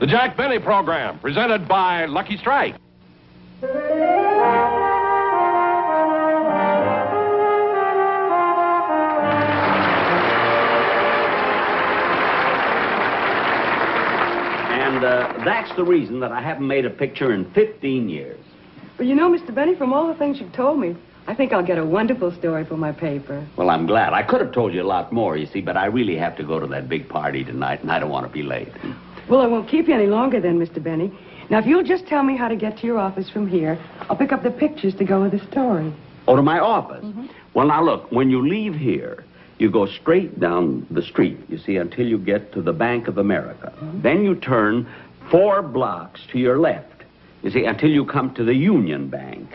The Jack Benny Program, presented by Lucky Strike. And that's the reason that I haven't made a picture in 15 years. Well, you know, Mr. Benny, from all the things you've told me, I think I'll get a wonderful story for my paper. Well, I'm glad. I could have told you a lot more, you see, but I really have to go to that big party tonight, and I don't want to be late. Well, I won't keep you any longer then, Mr. Benny. Now, if you'll just tell me how to get to your office from here, I'll pick up the pictures to go with the story. Oh, to my office? Mm-hmm. Well, now, look, when you leave here, you go straight down the street, you see, until you get to the Bank of America. Mm-hmm. Then you turn 4 blocks to your left, you see, until you come to the Union Bank.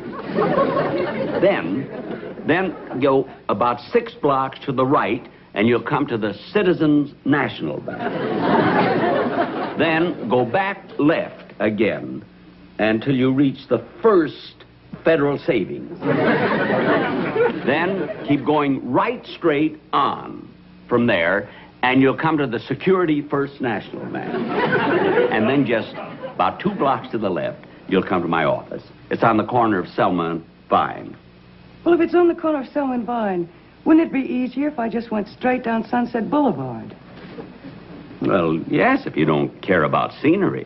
Then go about 6 blocks to the right, and you'll come to the Citizens National Bank. Then go back left again until you reach the First Federal Savings. Then keep going right straight on from there, and you'll come to the Security First National Bank. And then just about 2 blocks to the left, you'll come to my office. It's on the corner of Selma and Vine. Well, if it's on the corner of Selma and Vine, wouldn't it be easier if I just went straight down Sunset Boulevard? Well, yes, if you don't care about scenery.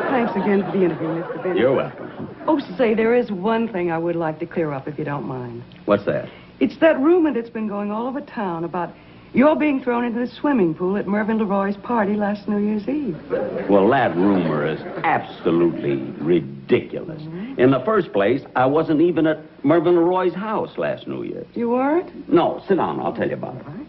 Thanks again for the interview, Mr. Benny. You're welcome. Oh, say, there is one thing I would like to clear up, if you don't mind. What's that? It's that rumor that's been going all over town about your being thrown into the swimming pool at Mervyn LeRoy's party last New Year's Eve. Well, that rumor is absolutely ridiculous. Mm-hmm. In the first place, I wasn't even at Mervyn LeRoy's house last New Year's. You weren't? No, sit down. I'll tell you about it. All right.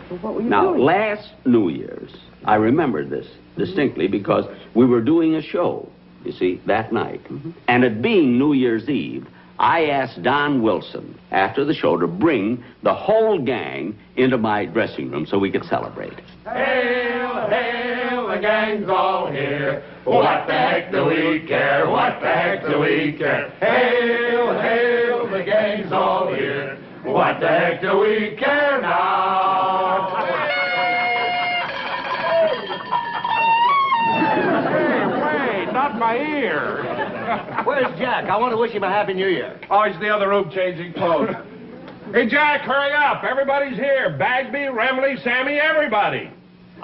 Well, what were you now, doing? last New Year's, I remember this distinctly because we were doing a show, you see, that night. Mm-hmm. And it being New Year's Eve, I asked Don Wilson after the show to bring the whole gang into my dressing room so we could celebrate. Hail, hail, the gang's all here. What the heck do we care? What the heck do we care? Hail, hail, the gang's all here. What the heck do we care now? Hey, wait, not my ear. Where's Jack? I want to wish him a Happy New Year. Oh, he's in the other room changing clothes. Hey, Jack, hurry up. Everybody's here. Bagby, Remley, Sammy, everybody.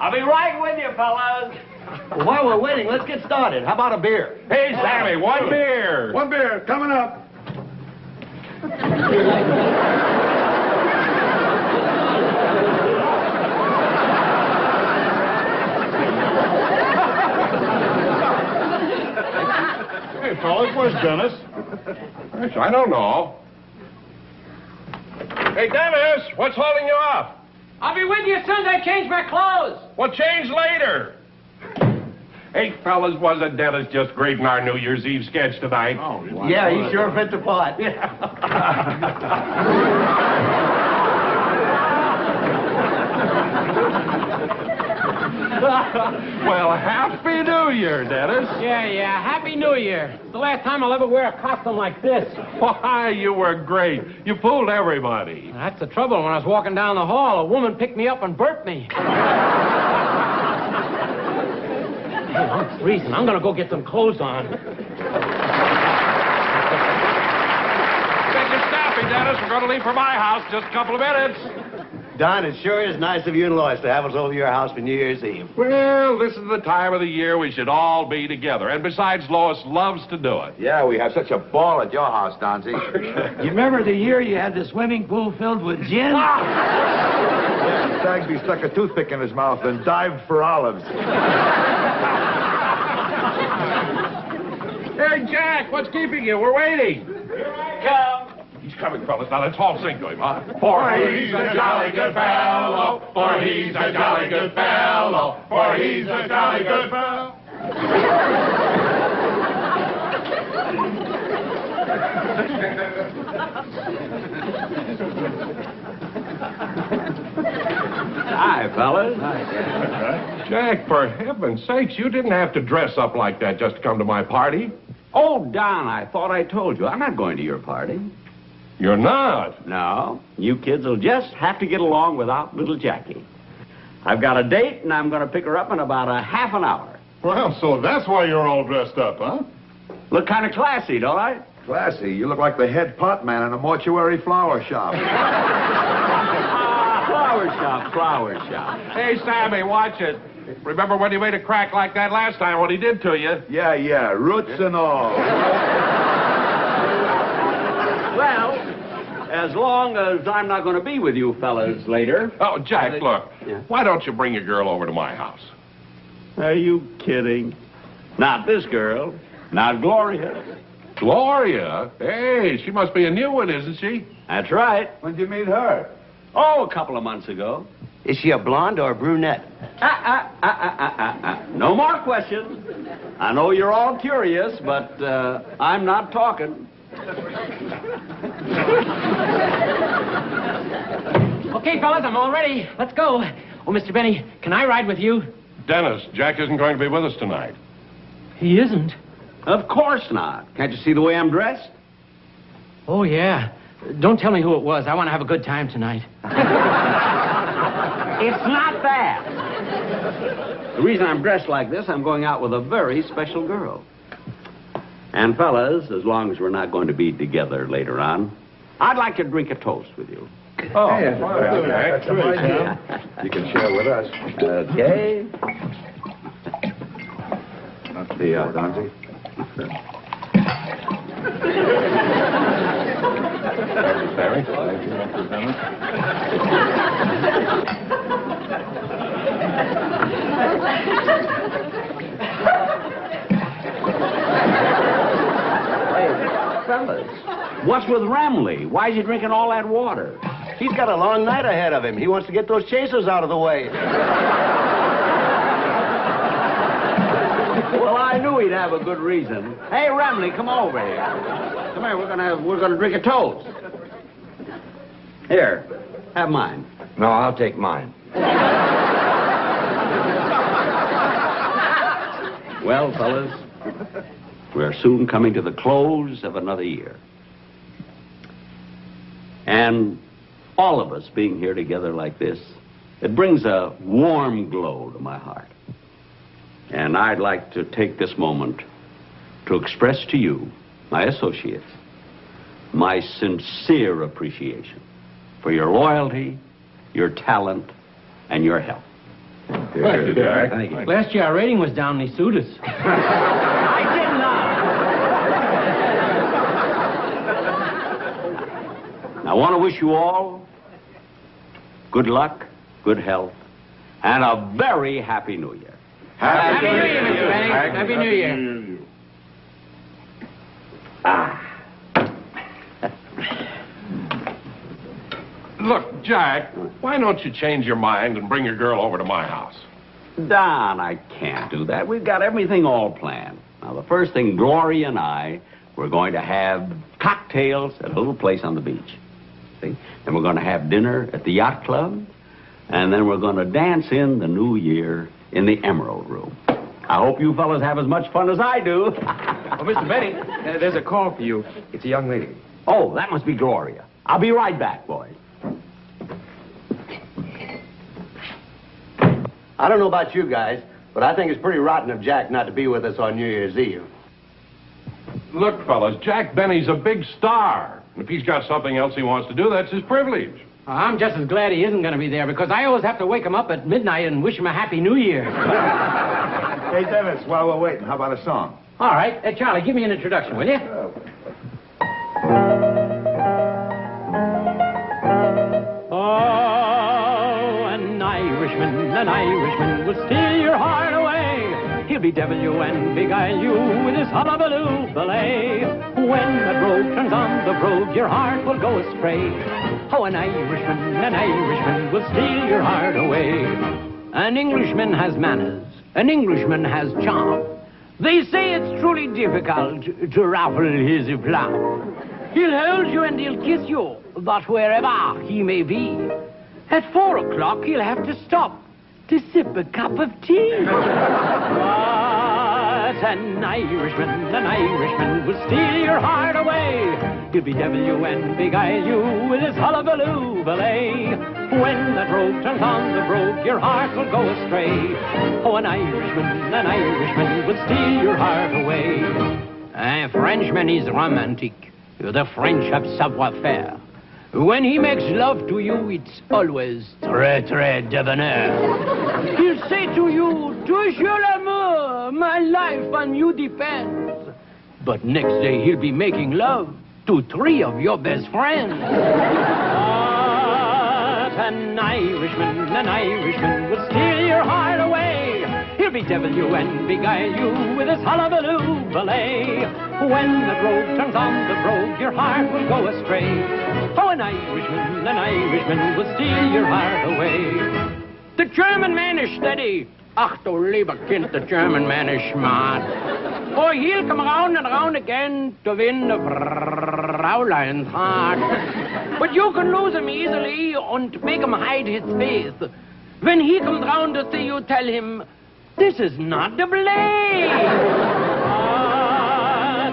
I'll be right with you, fellas. Well, while we're waiting, let's get started. How about a beer? Hey, Sammy, 1 beer. One beer, coming up. Hey, fellas, where's Dennis? Gosh, I don't know. Hey, Dennis, what's holding you up? I'll be with you as soon as I change my clothes. Well, change later. Hey, fellas, wasn't Dennis just great in our New Year's Eve sketch tonight? Oh, yeah, he sure fit the part. Well, Happy New Year, Dennis. Yeah, Happy New Year. It's the last time I'll ever wear a costume like this. Why, you were great. You fooled everybody. That's the trouble. When I was walking down the hall, a woman picked me up and burped me. Hey, I'm freezing. I'm going to go get some clothes on. Get your staffing, Dennis. We're going to leave for my house just a couple of minutes. Don, it sure is nice of you and Lois to have us over your house for New Year's Eve. Well, this is the time of the year we should all be together. And besides, Lois loves to do it. Yeah, we have such a ball at your house, Donzie. You remember the year you had the swimming pool filled with gin? Bagby stuck a toothpick in his mouth and dived for olives. Hey, Jack, what's keeping you? We're waiting. Here I come. He's coming, fellas. Now, let's all sing to him, huh? For he's a jolly good fellow. For he's a jolly good fellow. For he's a jolly good fellow. Hi, fellas. Jack, for heaven's sakes, you didn't have to dress up like that just to come to my party. Oh, Don, I thought I told you. I'm not going to your party. You're not? No, you kids will just have to get along without little Jackie. I've got a date, and I'm going to pick her up in about a half an hour. Well, so that's why you're all dressed up, huh? Look kind of classy, don't I? Classy. You look like the head pot man in a mortuary flower shop. Flower shop. Hey, Sammy, watch it. Remember when you made a crack like that last time, what he did to you? Yeah, roots and all. Well, as long as I'm not going to be with you fellas later. Oh, Jack, look. Yeah. Why don't you bring your girl over to my house? Are you kidding? Not this girl. Not Gloria. Gloria? Hey, she must be a new one, isn't she? That's right. When'd you meet her? Oh, a couple of months ago. Is she a blonde or a brunette? No more questions. I know you're all curious, but I'm not talking. Okay, fellas, I'm all ready. Let's go. Oh, Mr. Benny, can I ride with you? Dennis, Jack isn't going to be with us tonight. He isn't. Of course not. Can't you see the way I'm dressed? Oh, yeah. Don't tell me who it was. I want to have a good time tonight. It's not that. The reason I'm dressed like this, I'm going out with a very special girl. And fellas, as long as we're not going to be together later on, I'd like to drink a toast with you. Oh, Hey, okay. that's nice. You can share with us. Okay. The Donzie. Sammy? Hey, fellas, what's with Ramley? Why is he drinking all that water? He's got a long night ahead of him. He wants to get those chasers out of the way. Well, I knew he'd have a good reason. Hey, Ramley, come over here. Come here, we're gonna drink a toast. Here, have mine. No, I'll take mine. Well, fellas, we're soon coming to the close of another year. And all of us being here together like this, it brings a warm glow to my heart. And I'd like to take this moment to express to you, my associates, my sincere appreciation for your loyalty, your talent, and your help. Thank you, Jack. Thank you. Last year, our rating was down, and he sued us. I did not. I want to wish you all good luck, good health, and a very happy New Year. Happy New Year, Mr. Benny. Happy New Year. Look, Jack, why don't you change your mind and bring your girl over to my house? Don, I can't do that. We've got everything all planned. Now, the first thing, Gloria and I, we're going to have cocktails at a little place on the beach. See? Then we're going to have dinner at the yacht club. And then we're going to dance in the new year in the Emerald Room. I hope you fellas have as much fun as I do. Oh, Mr. Benny, there's a call for you. It's a young lady. Oh, that must be Gloria. I'll be right back, boys. I don't know about you guys, but I think it's pretty rotten of Jack not to be with us on New Year's Eve. Look, fellas, Jack Benny's a big star. If he's got something else he wants to do, that's his privilege. I'm just as glad he isn't going to be there, because I always have to wake him up at midnight and wish him a Happy New Year. Hey, Dennis, while we're waiting, how about a song? All right. Charlie, give me an introduction, will you? Oh, an Irishman will steal your heart away. He'll bedevil you and beguile you with his hullabaloo ballet. When the brogue turns on the brogue, your heart will go astray. Oh, an Irishman will steal your heart away. An Englishman has manners, an Englishman has charm. They say it's truly difficult to ruffle his epaulet. He'll hold you and he'll kiss you, but wherever he may be, at 4 o'clock he'll have to stop to sip a cup of tea. But an Irishman will steal your heart away. He'll bedevil you and beguile you with his hullabaloo ballet. When that rogue turns on the brogue, your heart will go astray. Oh, an Irishman would steal your heart away. A Frenchman is romantic. The French have savoir-faire. When he makes love to you, it's always très, très debonair. He'll say to you, toujours l'amour, my life on you depends. But next day he'll be making love to 3 of your best friends. But an Irishman will steal your heart away. He'll bedevil you and beguile you with his hullabaloo ballet. When the rogue turns on the brogue, your heart will go astray. Oh, an Irishman will steal your heart away. The German man is steady. Ach, du lieber Kind, the German man is smart. Oh, he'll come round and round again to win the Fräulein's heart. But you can lose him easily and make him hide his face. When he comes round to see you, tell him, this is not the blade.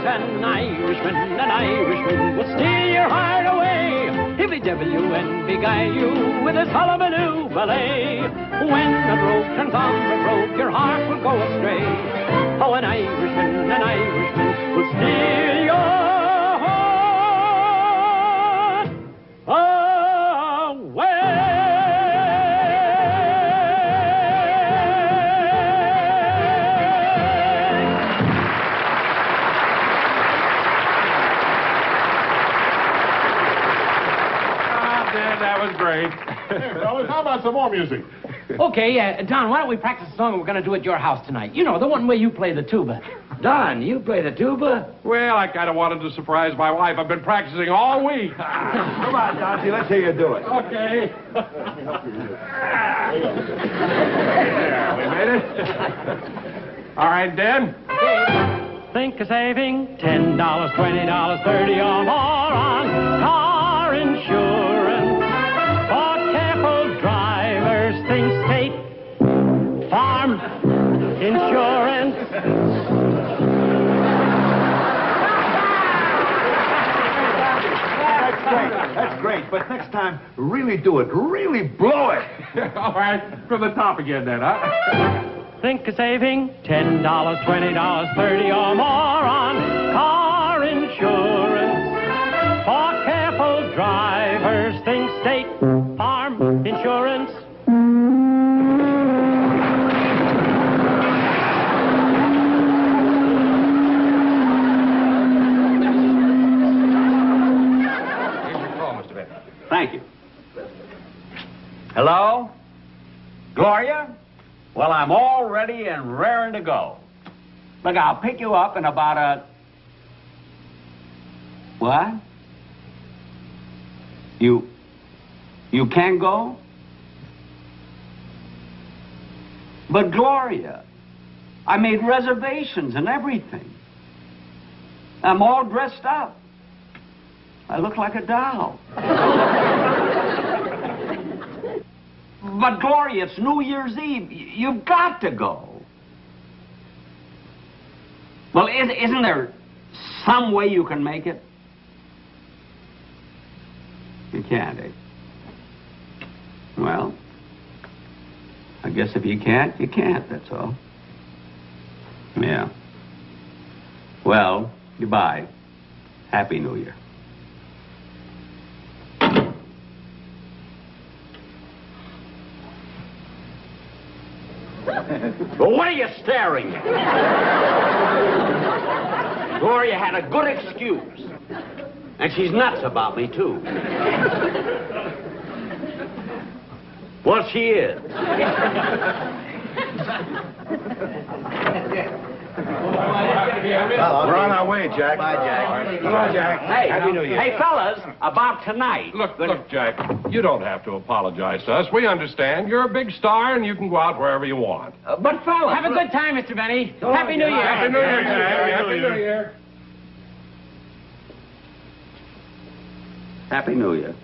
But an Irishman will steal your heart away. He'll bedevil you and beguile you with his hullabaloo ballet. When the rogue turns on the brogue, your heart will go astray. Oh, an Irishman will steal your heart away. That was great. Hey, fellas, how about some more music? Okay, Don, why don't we practice a song we're going to do at your house tonight? You know, the one where you play the tuba. Don, you play the tuba? Well, I kind of wanted to surprise my wife. I've been practicing all week. Come on, Dante, let's hear you do it. Okay. Yeah, we made it. All right, Dan. Think of saving $10, $20, $30 or more on car insurance. For careful drivers, think state farm insurance. That's great, but next time, really do it. Really blow it. All right, from the top again, then, huh? Think of saving $10, $20, $30 or more on car insurance. For careful drivers, think state farm insurance. Thank you. Hello? Gloria? Well, I'm all ready and raring to go. Look, I'll pick you up in about a... What? You can't go? But, Gloria, I made reservations and everything. I'm all dressed up. I look like a doll. But, Gloria, it's New Year's Eve. You've got to go. Well, isn't there some way you can make it? You can't, eh? Well, I guess if you can't, you can't, that's all. Yeah. Well, goodbye. Happy New Year. Well, what are you staring at? Gloria had a good excuse. And she's nuts about me, too. Well, she is. We're on our way, Jack. Bye, Jack. Come on, Jack. Hey, Happy New Year. Hey, fellas, about tonight. Look, Jack, you don't have to apologize to us. We understand. You're a big star, and you can go out wherever you want. But, fellas... Have a good time, Mr. Benny. Happy New Year. Happy New Year, Jack. Happy New Year. Happy New Year.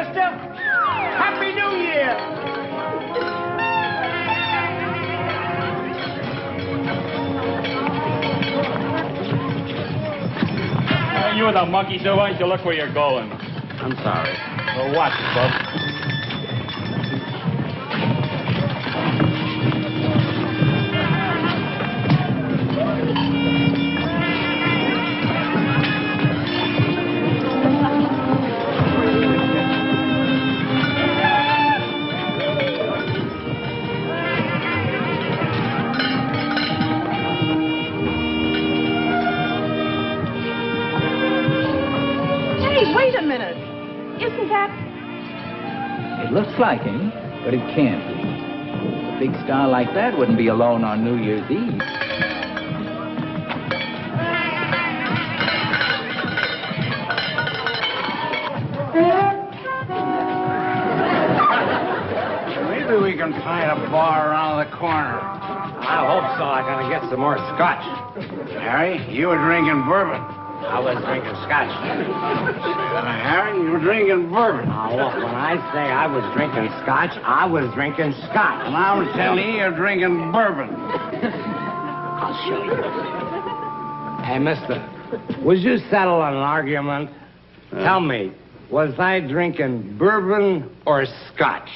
mister. Happy New Year. You with a monkey, so why don't you look where you're going? I'm sorry. Well, watch it, bub. Wait a minute. Isn't that... It looks like him, but it can't be. A big star like that wouldn't be alone on New Year's Eve. Maybe we can find a bar around the corner. I hope so. I'm going to get some more scotch. Harry, you were drinking bourbon. I was drinking scotch. Harry, you were drinking bourbon. Now, look, when I say I was drinking scotch, I was drinking scotch. And I'm telling you, you're drinking bourbon. I'll show you. Hey, mister, was you settle on an argument? Tell me, was I drinking bourbon or scotch?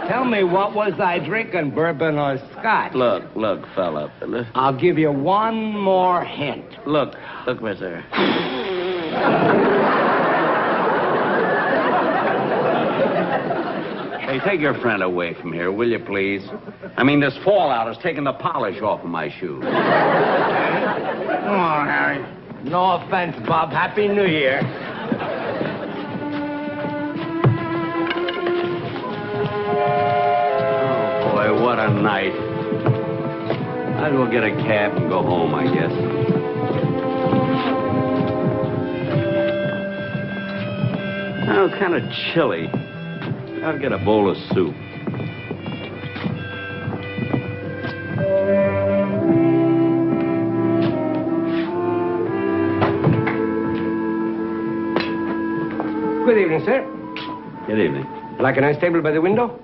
Tell me, what was I drinking, bourbon or scotch? Look, fella. I'll give you one more hint. Look, mister. Hey, take your friend away from here, will you, please? I mean, this fallout has taken the polish off of my shoes. Come on, Harry. No offense, Bob. Happy New Year. Boy, what a night. Might as well get a cab and go home, I guess. Oh, it's kind of chilly. I'll get a bowl of soup. Good evening, sir. Good evening. Like a nice table by the window?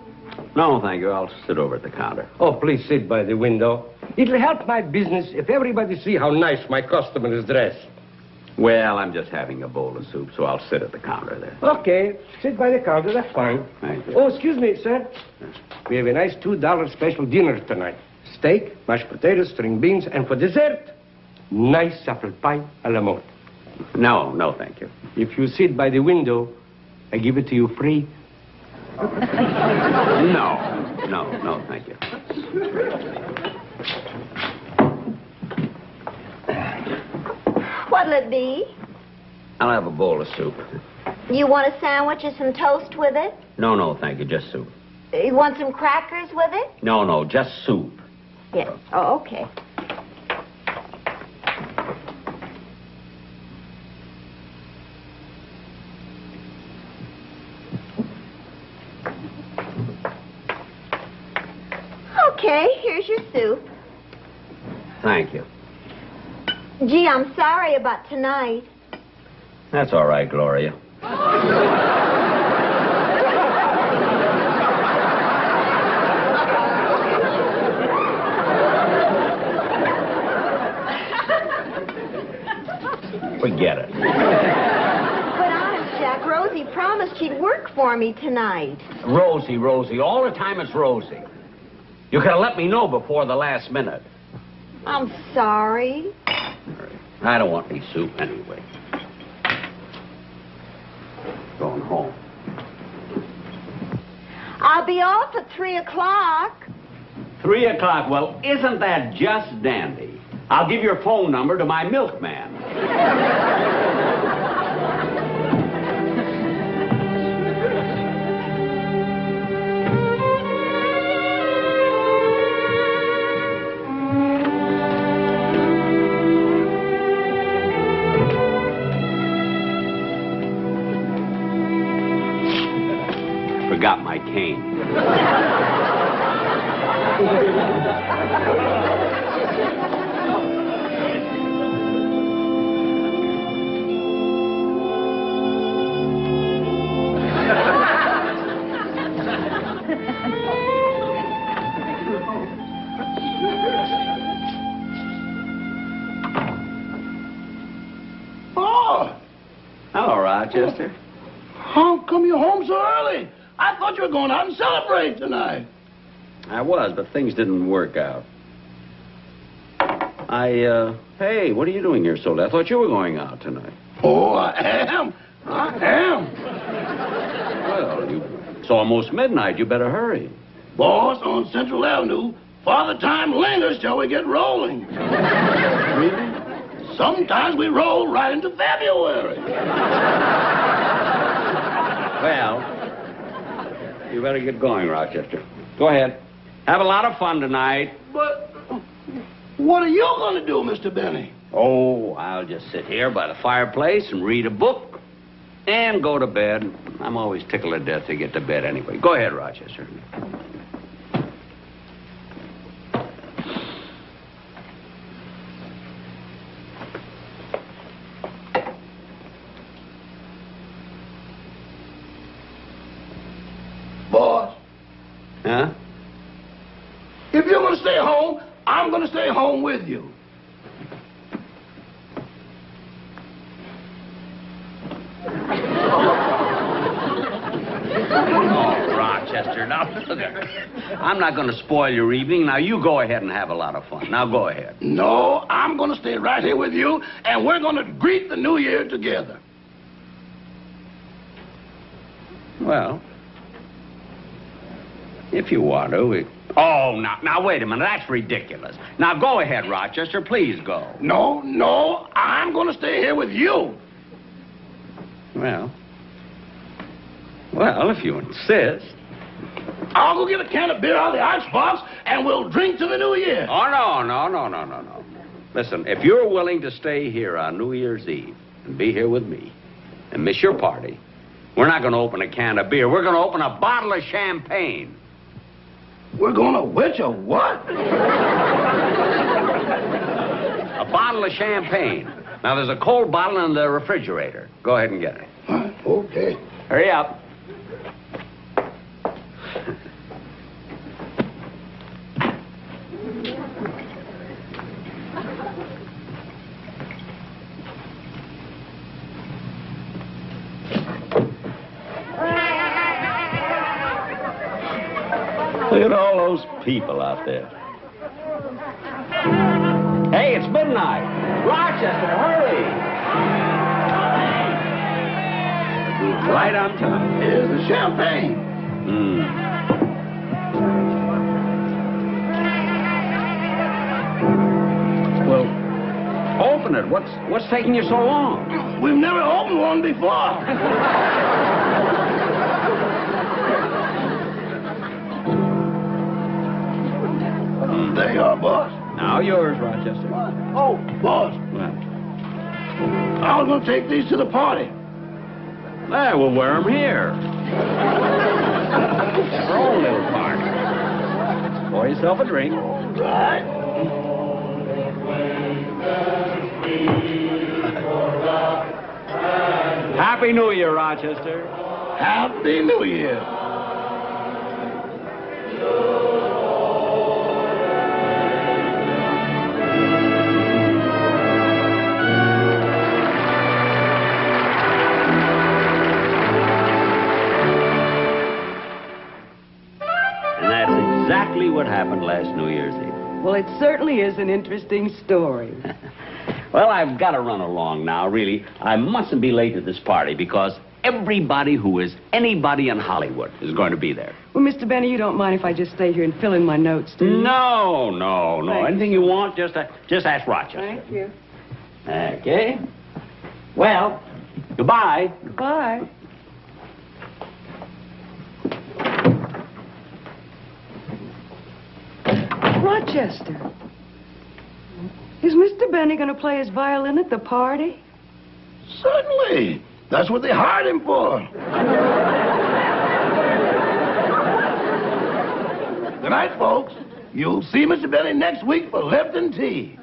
No, thank you. I'll sit over at the counter. Oh, please sit by the window. It'll help my business if everybody see how nice my customer is dressed. Well, I'm just having a bowl of soup, so I'll sit at the counter there. Okay, sit by the counter. That's fine. Thank you. Oh, excuse me, sir. We have a nice $2 special dinner tonight. Steak, mashed potatoes, string beans, and for dessert, nice apple pie a la mode. No, thank you. If you sit by the window, I give it to you free. No, thank you. What'll it be? I'll have a bowl of soup. You want a sandwich or some toast with it? No, thank you. Just soup. You want some crackers with it? No, just soup. Yes. Oh, okay. Okay, here's your soup. Thank you. Gee, I'm sorry about tonight. That's all right, Gloria. Forget it. But honest, Jack, Rosie promised she'd work for me tonight. Rosie. All the time it's Rosie. You could have let me know before the last minute. I'm sorry. I don't want any soup anyway. Going home. I'll be off at 3 o'clock. 3 o'clock. Well, isn't that just dandy? I'll give your phone number to my milkman. Forgot my cane. Rochester? How come you're home so early? I thought you were going out and celebrate tonight. I was, but things didn't work out. Hey, what are you doing here so late? I thought you were going out tonight. Oh, I am. Well, it's almost midnight. You better hurry. Boss, on Central Avenue, Father Time lingers till we get rolling. Really? Sometimes we roll right into February. Well, you better get going, Rochester. Go ahead. Have a lot of fun tonight. But what are you going to do, Mr. Benny? Oh, I'll just sit here by the fireplace and read a book and go to bed. I'm always tickled to death to get to bed anyway. Go ahead, Rochester. Boss. Huh? If you're going to stay home, I'm going to stay home with you. Oh, Rochester, now look at I'm not going to spoil your evening. Now, you go ahead and have a lot of fun. Now, go ahead. No, I'm going to stay right here with you, and we're going to greet the new year together. Well, if you want to. Oh, now, wait a minute. That's ridiculous. Now, go ahead, Rochester. Please go. No, I'm going to stay here with you. Well, if you insist. I'll go get a can of beer out of the icebox, and we'll drink to the new year. Oh, no. Listen, if you're willing to stay here on New Year's Eve and be here with me and miss your party, we're not going to open a can of beer. We're going to open a bottle of champagne. We're going to which a what? A bottle of champagne. Now, there's a cold bottle in the refrigerator. Go ahead and get it. Okay. Hurry up. Look at all those people out there. Hey, it's midnight. Rochester, hurry. Right on time. Here's the champagne. Well, open it. What's taking you so long? We've never opened one before. There you are, boss. Now yours, Rochester. Oh, boss. What? I was going to take these to the party. Hey, we'll wear them here. Our own little party. Pour yourself a drink. Right. Happy New Year, Rochester. Happy New Year. Exactly what happened last New Year's Eve. Well, it certainly is an interesting story. Well, I've got to run along now, really. I mustn't be late to this party because everybody who is anybody in Hollywood is going to be there. Well, Mr. Benny, you don't mind if I just stay here and fill in my notes, do you? No. Thanks. Anything you want, just ask Rochester. Thank you. Okay. Well, goodbye. Goodbye. Rochester, is Mr. Benny going to play his violin at the party? Certainly. That's what they hired him for. Good night, folks. You'll see Mr. Benny next week for Lipton tea.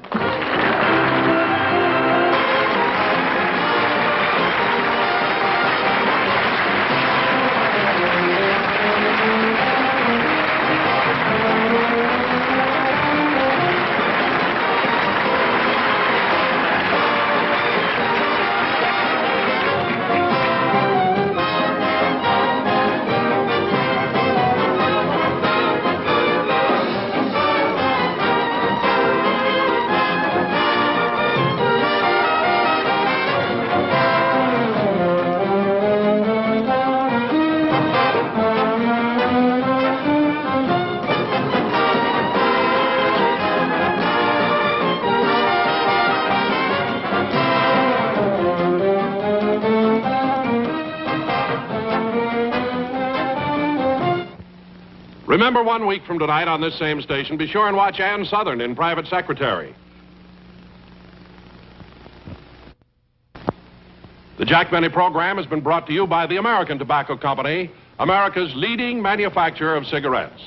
Remember, 1 week from tonight on this same station, be sure and watch Ann Southern in Private Secretary. The Jack Benny program has been brought to you by the American Tobacco Company, America's leading manufacturer of cigarettes.